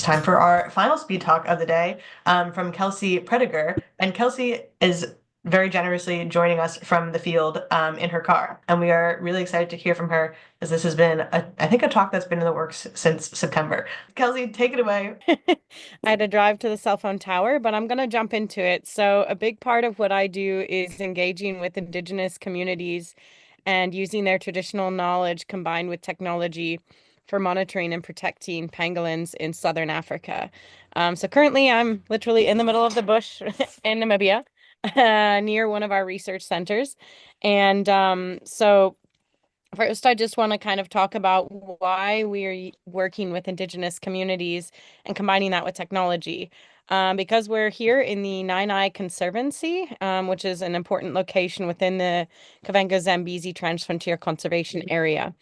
time for our final speed talk of the day from Kelsey Prediger. And Kelsey is very generously joining us from the field in her car. And we are really excited to hear from her as this has been, I think, a talk that's been in the works since September. Kelsey, take it away. I had to drive to the cell phone tower, but I'm going to jump into it. So, a big part of what I do is engaging with Indigenous communities and using their traditional knowledge combined with technology for monitoring and protecting pangolins in southern Africa. So, currently, I'm literally in the middle of the bush in Namibia, near one of our research centers. And first, I just want to kind of talk about why we're working with Indigenous communities and combining that with technology. Because we're here in the Nine Eye Conservancy, which is an important location within the Kavango-Zambezi Transfrontier Conservation Area.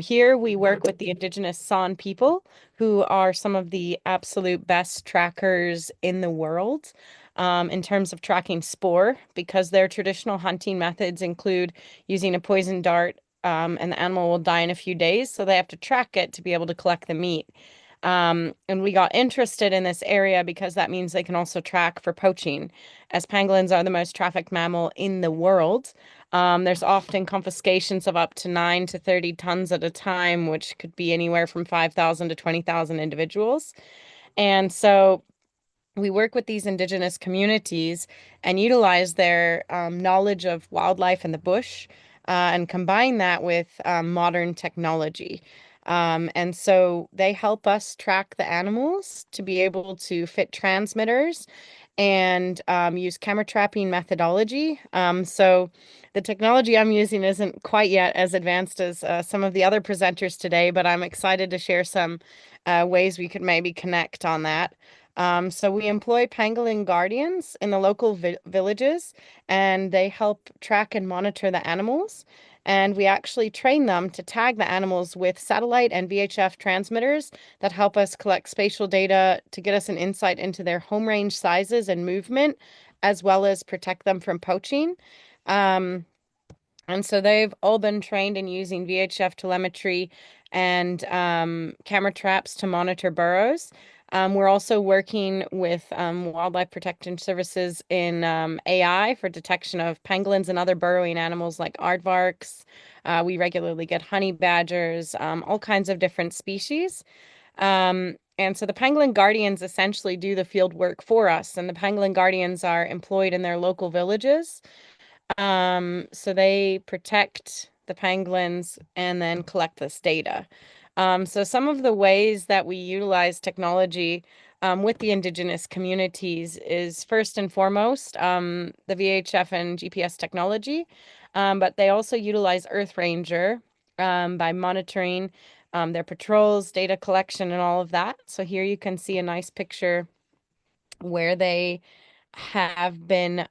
Here we work with the Indigenous San people, who are some of the absolute best trackers in the world. In terms of tracking spoor, because their traditional hunting methods include using a poison dart, and the animal will die in a few days, so they have to track it to be able to collect the meat. And we got interested in this area because that means they can also track for poaching, as pangolins are the most trafficked mammal in the world. There's often confiscations of up to 9 to 30 tons at a time, which could be anywhere from 5,000 to 20,000 individuals. And so we work with these Indigenous communities and utilize their knowledge of wildlife and the bush, and combine that with modern technology. And so they help us track the animals to be able to fit transmitters and use camera trapping methodology. So the technology I'm using isn't quite yet as advanced as some of the other presenters today, but I'm excited to share some ways we could maybe connect on that. So we employ pangolin guardians in the local villages, and they help track and monitor the animals. And we actually train them to tag the animals with satellite and VHF transmitters that help us collect spatial data to get us an insight into their home range sizes and movement, as well as protect them from poaching. Um, and so they've all been trained in using VHF telemetry and camera traps to monitor burrows. We're also working with wildlife protection services in AI for detection of pangolins and other burrowing animals like aardvarks. We regularly get honey badgers, all kinds of different species. And so the pangolin guardians essentially do the field work for us, and the pangolin guardians are employed in their local villages. So they protect the pangolins and then collect this data. So some of the ways that we utilize technology with the Indigenous communities is first and foremost the VHF and GPS technology, but they also utilize Earth Ranger by monitoring their patrols, data collection, and all of that. So here you can see a nice picture where they have been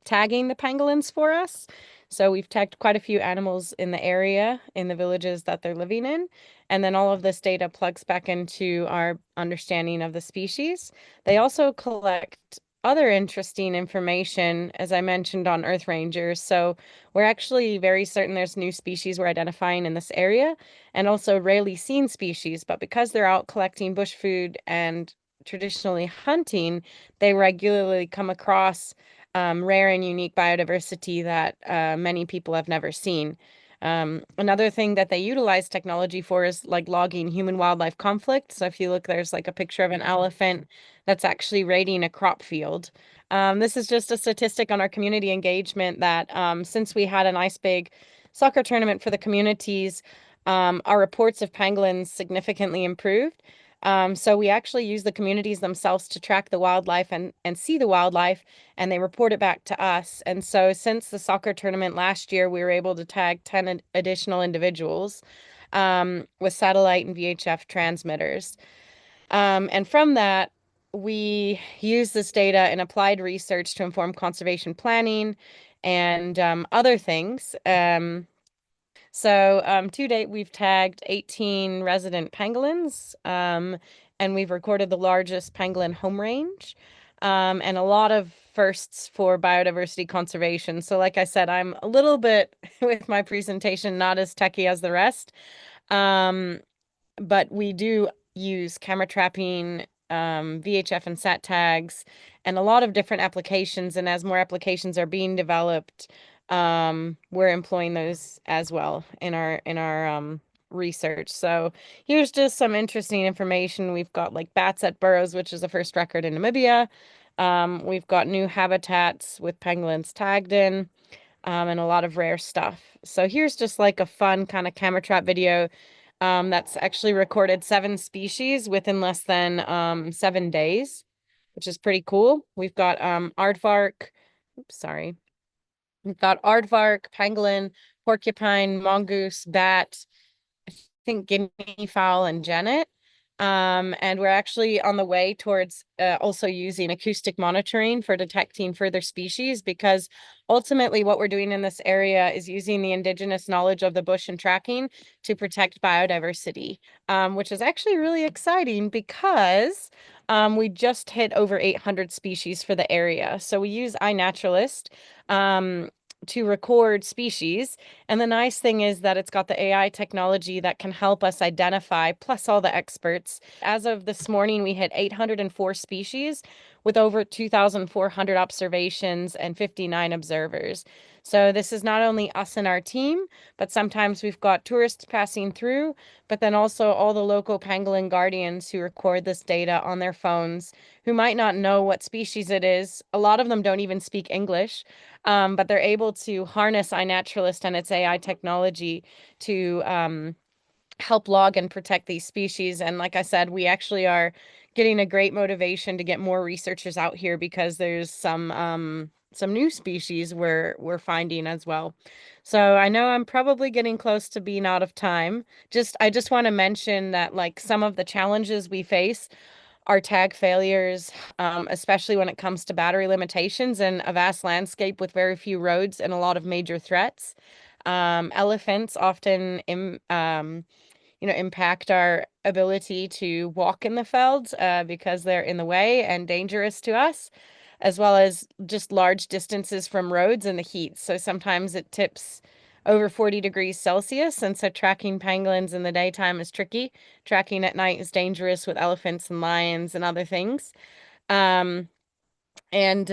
tagging the pangolins for us. So we've tagged quite a few animals in the area, in the villages that they're living in. And then all of this data plugs back into our understanding of the species. They also collect other interesting information, as I mentioned, on Earth Rangers. So we're actually very certain there's new species we're identifying in this area, and also rarely seen species. But because they're out collecting bush food and traditionally hunting, they regularly come across rare and unique biodiversity that many people have never seen. Another thing that they utilize technology for is like logging human wildlife conflict. So if you look, there's like a picture of an elephant that's actually raiding a crop field. This is just a statistic on our community engagement that since we had a nice big soccer tournament for the communities, our reports of pangolins significantly improved. So we actually use the communities themselves to track the wildlife and see the wildlife, and they report it back to us. And so since the soccer tournament last year, we were able to tag 10 additional individuals with satellite and VHF transmitters. And from that, we use this data in applied research to inform conservation planning and other things. To date, we've tagged 18 resident pangolins, and we've recorded the largest pangolin home range, and a lot of firsts for biodiversity conservation. So, like I said, I'm a little bit with my presentation, not as techy as the rest, um, but we do use camera trapping, VHF and sat tags, and a lot of different applications. And as more applications are being developed, we're employing those as well in our research. So here's just some interesting information. We've got like bats at burrows, which is the first record in Namibia. We've got new habitats with pangolins tagged in, and a lot of rare stuff. So here's just like a fun kind of camera trap video that's actually recorded 7 species within less than 7 days, which is pretty cool. We've got aardvark, oops, sorry. We've got aardvark, pangolin, porcupine, mongoose, bat, I think guinea fowl and genet. And we're actually on the way towards also using acoustic monitoring for detecting further species, because ultimately what we're doing in this area is using the indigenous knowledge of the bush and tracking to protect biodiversity, which is actually really exciting because we just hit over 800 species for the area. So we use iNaturalist to record species. And the nice thing is that it's got the AI technology that can help us identify, plus all the experts. As of this morning, we hit 804 species with over 2,400 observations and 59 observers. So this is not only us and our team, but sometimes we've got tourists passing through, but then also all the local pangolin guardians who record this data on their phones, who might not know what species it is. A lot of them don't even speak English, but they're able to harness iNaturalist and its AI technology to help log and protect these species. And like I said, we actually are getting a great motivation to get more researchers out here, because there's some new species we're finding as well. So I know I'm probably getting close to being out of time. I just want to mention that like some of the challenges we face are tag failures, especially when it comes to battery limitations and a vast landscape with very few roads and a lot of major threats. Elephants often impact our ability to walk in the fields because they're in the way and dangerous to us, as well as just large distances from roads and the heat. So sometimes it tips over 40 degrees Celsius, and so tracking pangolins in the daytime is tricky. Tracking at night is dangerous with elephants and lions and other things. Um, and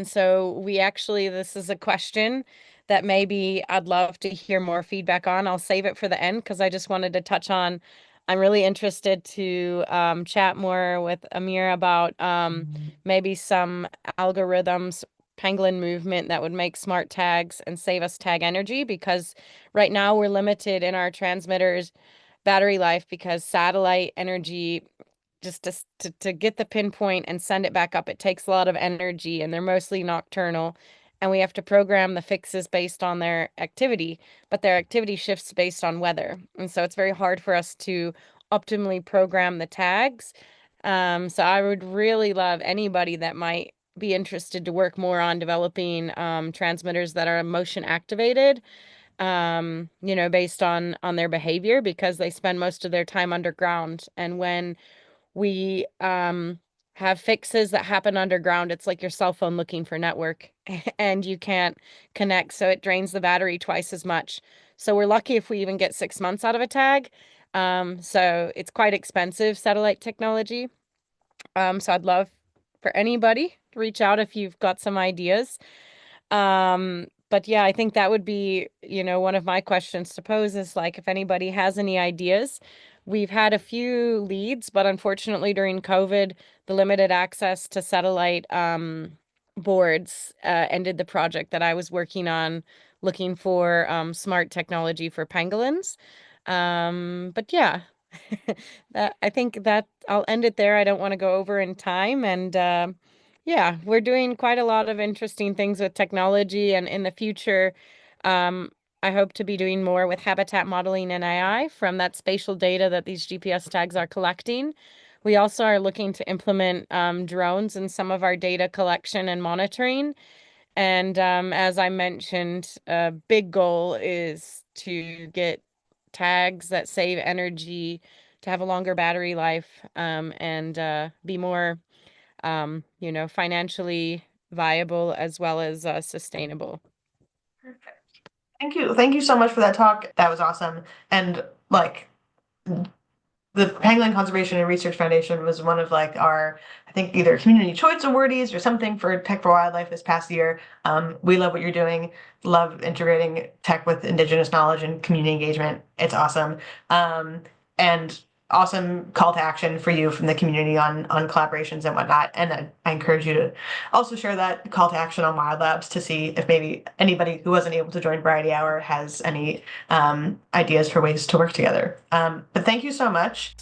so we actually, this is a question that maybe I'd love to hear more feedback on. I'll save it for the end because I just wanted to touch on, I'm really interested to chat more with Amir about maybe some algorithms, pangolin movement that would make smart tags and save us tag energy, because right now we're limited in our transmitters battery life because satellite energy, just to get the pinpoint and send it back up, it takes a lot of energy, and they're mostly nocturnal, and we have to program the fixes based on their activity, but their activity shifts based on weather, and so it's very hard for us to optimally program the tags. So I would really love anybody that might be interested to work more on developing transmitters that are motion activated, based on their behavior, because they spend most of their time underground. And when we have fixes that happen underground, it's like your cell phone looking for network and you can't connect, so it drains the battery twice as much. So we're lucky if we even get 6 months out of a tag. So it's quite expensive, satellite technology. So I'd love for anybody to reach out if you've got some ideas. But yeah, I think that would be, one of my questions to pose is like, if anybody has any ideas. We've had a few leads, but unfortunately during COVID, the limited access to satellite boards ended the project that I was working on, looking for smart technology for pangolins. But yeah, I think that I'll end it there. I don't want to go over in time. And yeah, we're doing quite a lot of interesting things with technology. And in the future, um, I hope to be doing more with habitat modeling and AI from that spatial data that these GPS tags are collecting. We also are looking to implement drones in some of our data collection and monitoring. And as I mentioned, a big goal is to get tags that save energy, to have a longer battery life, and be more, financially viable as well as sustainable. Perfect. Thank you. Thank you so much for that talk. That was awesome. And like the Pangolin Conservation and Research Foundation was one of like our, I think either community choice awardees or something for Tech for Wildlife this past year. We love what you're doing. Love integrating tech with Indigenous knowledge and community engagement. It's awesome. And awesome call to action for you from the community on collaborations and whatnot. And I encourage you to also share that call to action on Wild Labs to see if maybe anybody who wasn't able to join Variety Hour has any ideas for ways to work together. But thank you so much.